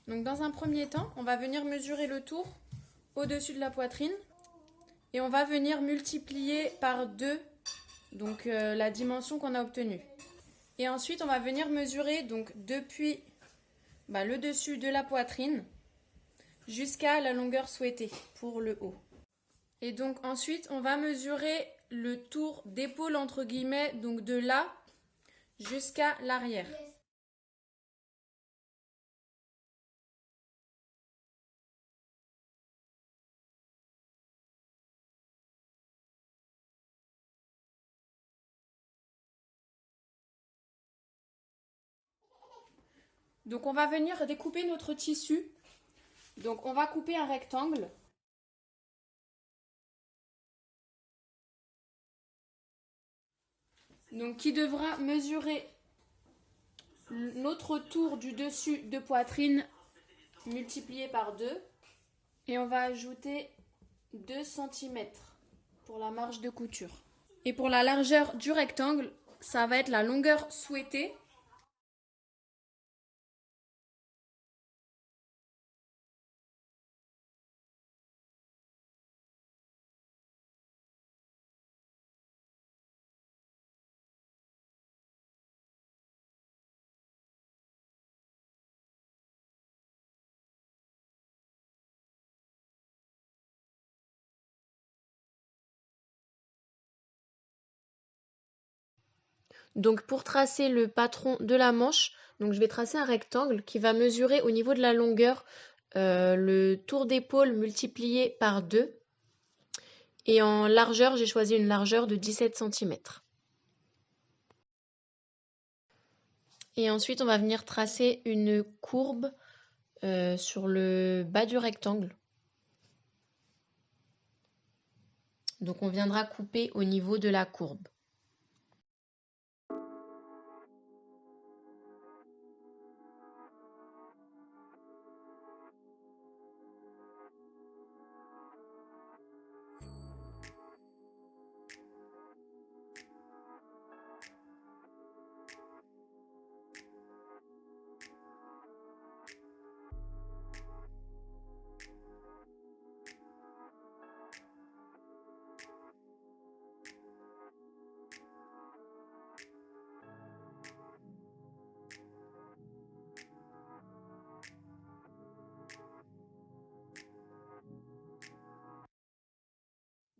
Donc dans un premier temps, on va venir mesurer le tour au-dessus de la poitrine et on va venir multiplier par 2 donc la dimension qu'on a obtenue. Et ensuite, on va venir mesurer donc depuis le dessus de la poitrine jusqu'à la longueur souhaitée pour le haut. Et donc ensuite, on va mesurer le tour d'épaule entre guillemets, donc de là jusqu'à l'arrière. Donc on va venir découper notre tissu. Donc on va couper un rectangle. Donc qui devra mesurer notre tour du dessus de poitrine multiplié par 2. Et on va ajouter 2 cm pour la marge de couture. Et pour la largeur du rectangle, ça va être la longueur souhaitée. Donc pour tracer le patron de la manche, donc je vais tracer un rectangle qui va mesurer au niveau de la longueur le tour d'épaule multiplié par 2. Et en largeur, j'ai choisi une largeur de 17 cm. Et ensuite, on va venir tracer une courbe sur le bas du rectangle. Donc on viendra couper au niveau de la courbe.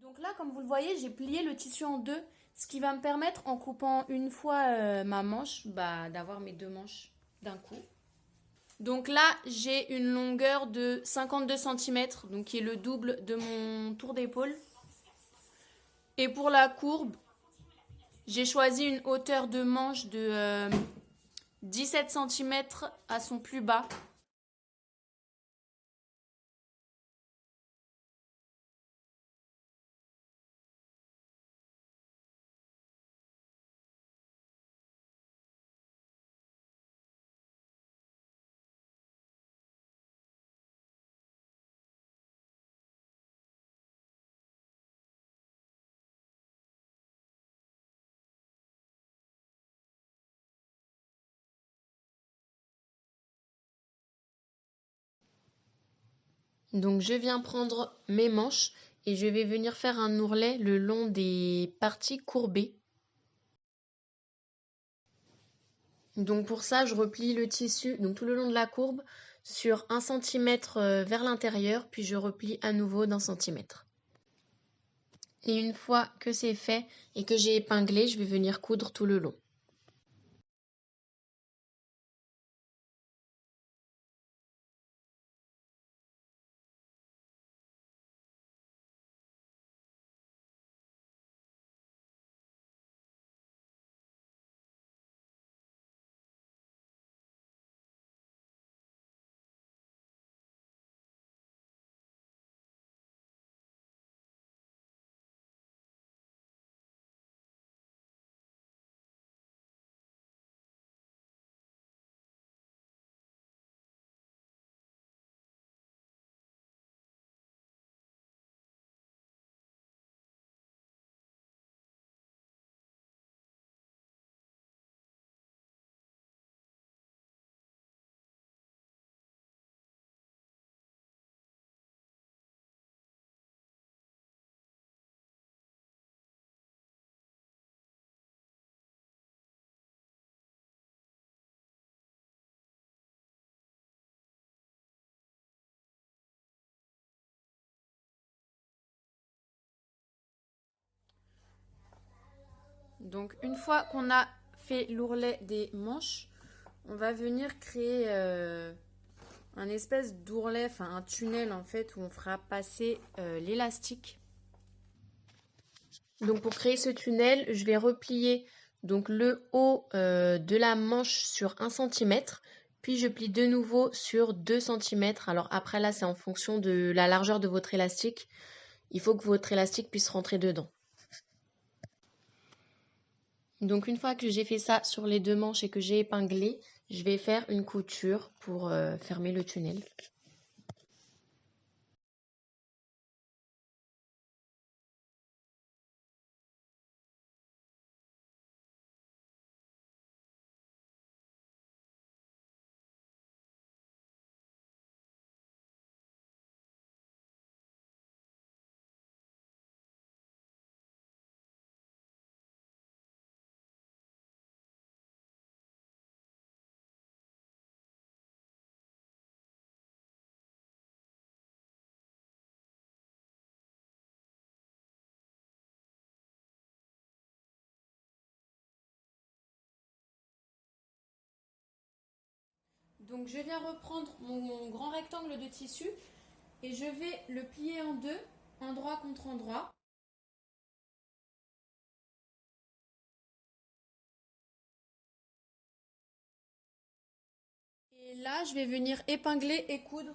Donc là, comme vous le voyez, j'ai plié le tissu en deux, ce qui va me permettre, en coupant une fois ma manche, d'avoir mes 2 manches d'un coup. Donc là, j'ai une longueur de 52 cm, donc qui est le double de mon tour d'épaule. Et pour la courbe, j'ai choisi une hauteur de manche de 17 cm à son plus bas. Donc je viens prendre mes manches et je vais venir faire un ourlet le long des parties courbées. Donc pour ça, je replie le tissu donc tout le long de la courbe sur 1 cm vers l'intérieur, puis je replie à nouveau d'1 cm. Et une fois que c'est fait et que j'ai épinglé, je vais venir coudre tout le long. Donc une fois qu'on a fait l'ourlet des manches, on va venir créer un espèce d'ourlet, enfin un tunnel en fait où on fera passer l'élastique. Donc pour créer ce tunnel, je vais replier donc le haut de la manche sur 1 cm, puis je plie de nouveau sur 2 cm. Alors après là, c'est en fonction de la largeur de votre élastique. Il faut que votre élastique puisse rentrer dedans. Donc une fois que j'ai fait ça sur les 2 manches et que j'ai épinglé, je vais faire une couture pour fermer le tunnel. Donc je viens reprendre mon grand rectangle de tissu et je vais le plier en deux, endroit contre endroit. Et là, je vais venir épingler et coudre.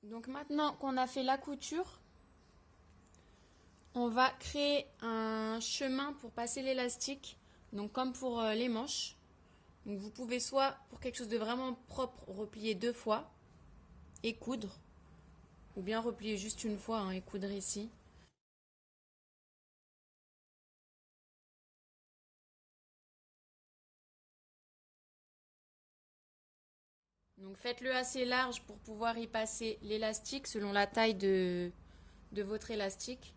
Donc maintenant qu'on a fait la couture, on va créer un chemin pour passer l'élastique, donc comme pour les manches. Donc vous pouvez soit pour quelque chose de vraiment propre replier 2 fois et coudre, ou bien replier juste une fois et coudre ici. Donc faites-le assez large pour pouvoir y passer l'élastique selon la taille de votre élastique.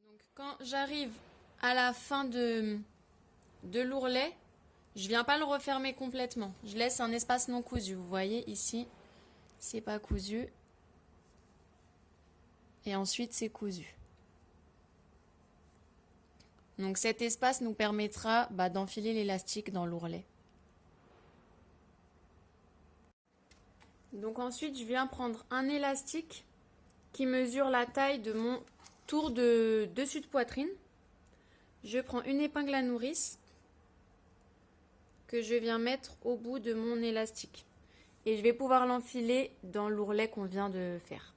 Donc quand j'arrive à la fin de l'ourlet, je viens pas le refermer complètement. Je laisse un espace non cousu. Vous voyez ici, c'est pas cousu. Et ensuite c'est cousu. Donc cet espace nous permettra d'enfiler l'élastique dans l'ourlet. Donc ensuite je viens prendre un élastique qui mesure la taille de mon tour de dessus de poitrine. Je prends une épingle à nourrice que je viens mettre au bout de mon élastique. Et je vais pouvoir l'enfiler dans l'ourlet qu'on vient de faire.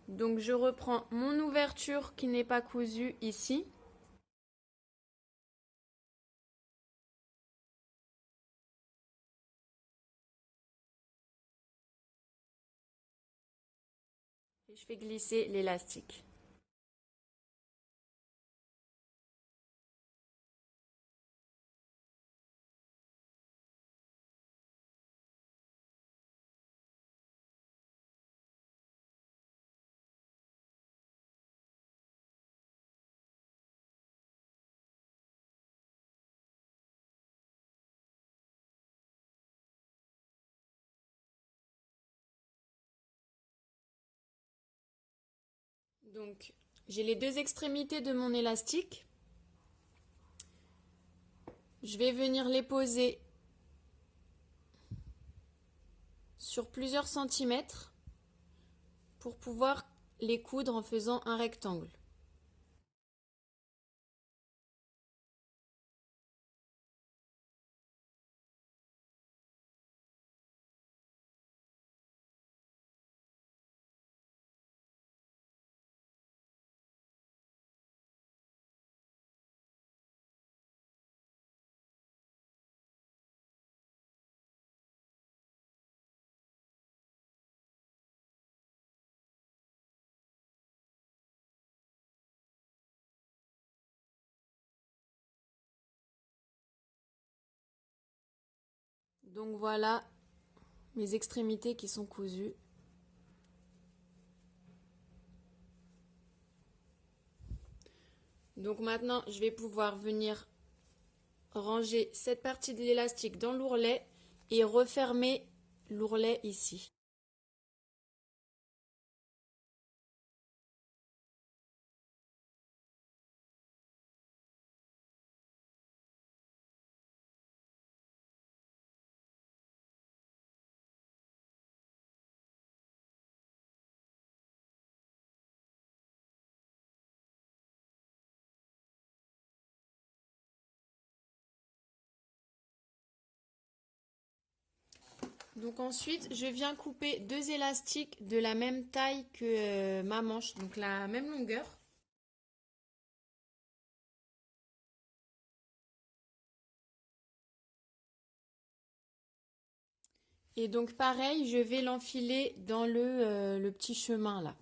Donc je reprends mon ouverture qui n'est pas cousue ici. Et je fais glisser l'élastique. Donc, j'ai les deux extrémités de mon élastique. Je vais venir les poser sur plusieurs centimètres pour pouvoir les coudre en faisant un rectangle. Donc voilà mes extrémités qui sont cousues. Donc maintenant, je vais pouvoir venir ranger cette partie de l'élastique dans l'ourlet et refermer l'ourlet ici. Donc ensuite, je viens couper deux élastiques de la même taille que ma manche, donc la même longueur. Et donc pareil, je vais l'enfiler dans le petit chemin là.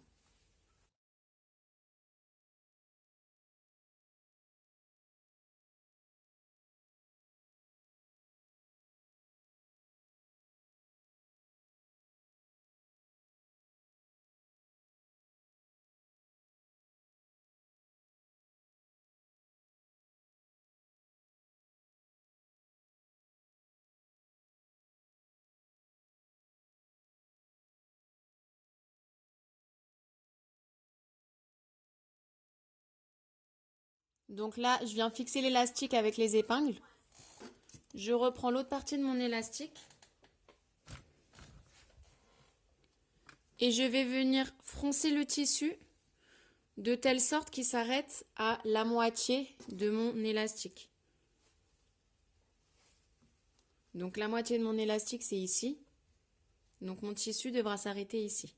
Donc là, je viens fixer l'élastique avec les épingles. Je reprends l'autre partie de mon élastique. Et je vais venir froncer le tissu de telle sorte qu'il s'arrête à la moitié de mon élastique. Donc la moitié de mon élastique, c'est ici. Donc mon tissu devra s'arrêter ici.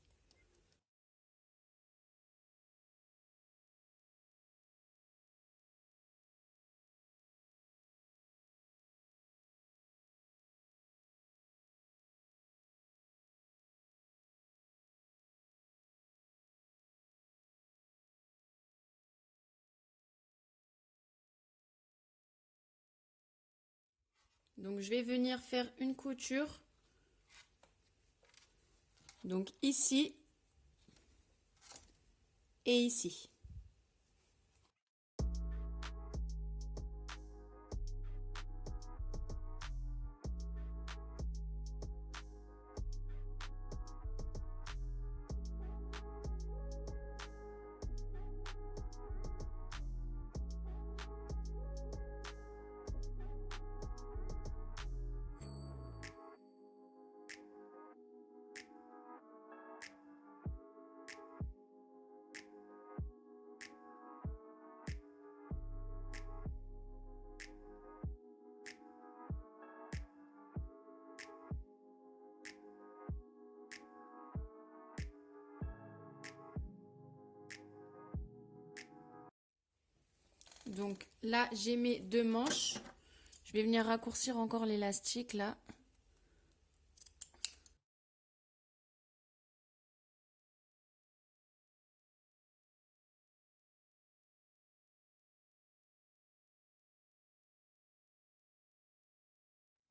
Donc je vais venir faire une couture. Donc ici et ici. Donc là, j'ai mes deux manches. Je vais venir raccourcir encore l'élastique là.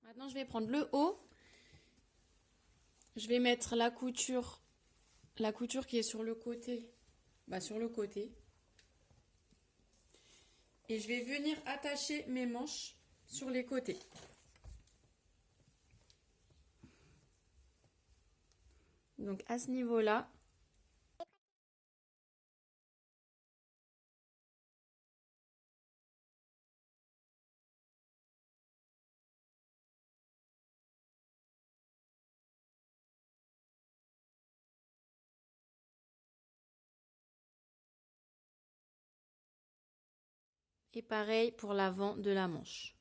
Maintenant, je vais prendre le haut. Je vais mettre la couture qui est sur le côté, sur le côté. Et je vais venir attacher mes manches sur les côtés. Donc à ce niveau-là, Et pareil pour l'avant de la manche.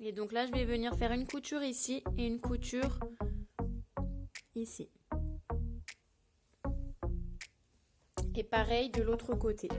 Et donc là, je vais venir faire une couture ici et une couture ici. Et pareil de l'autre côté.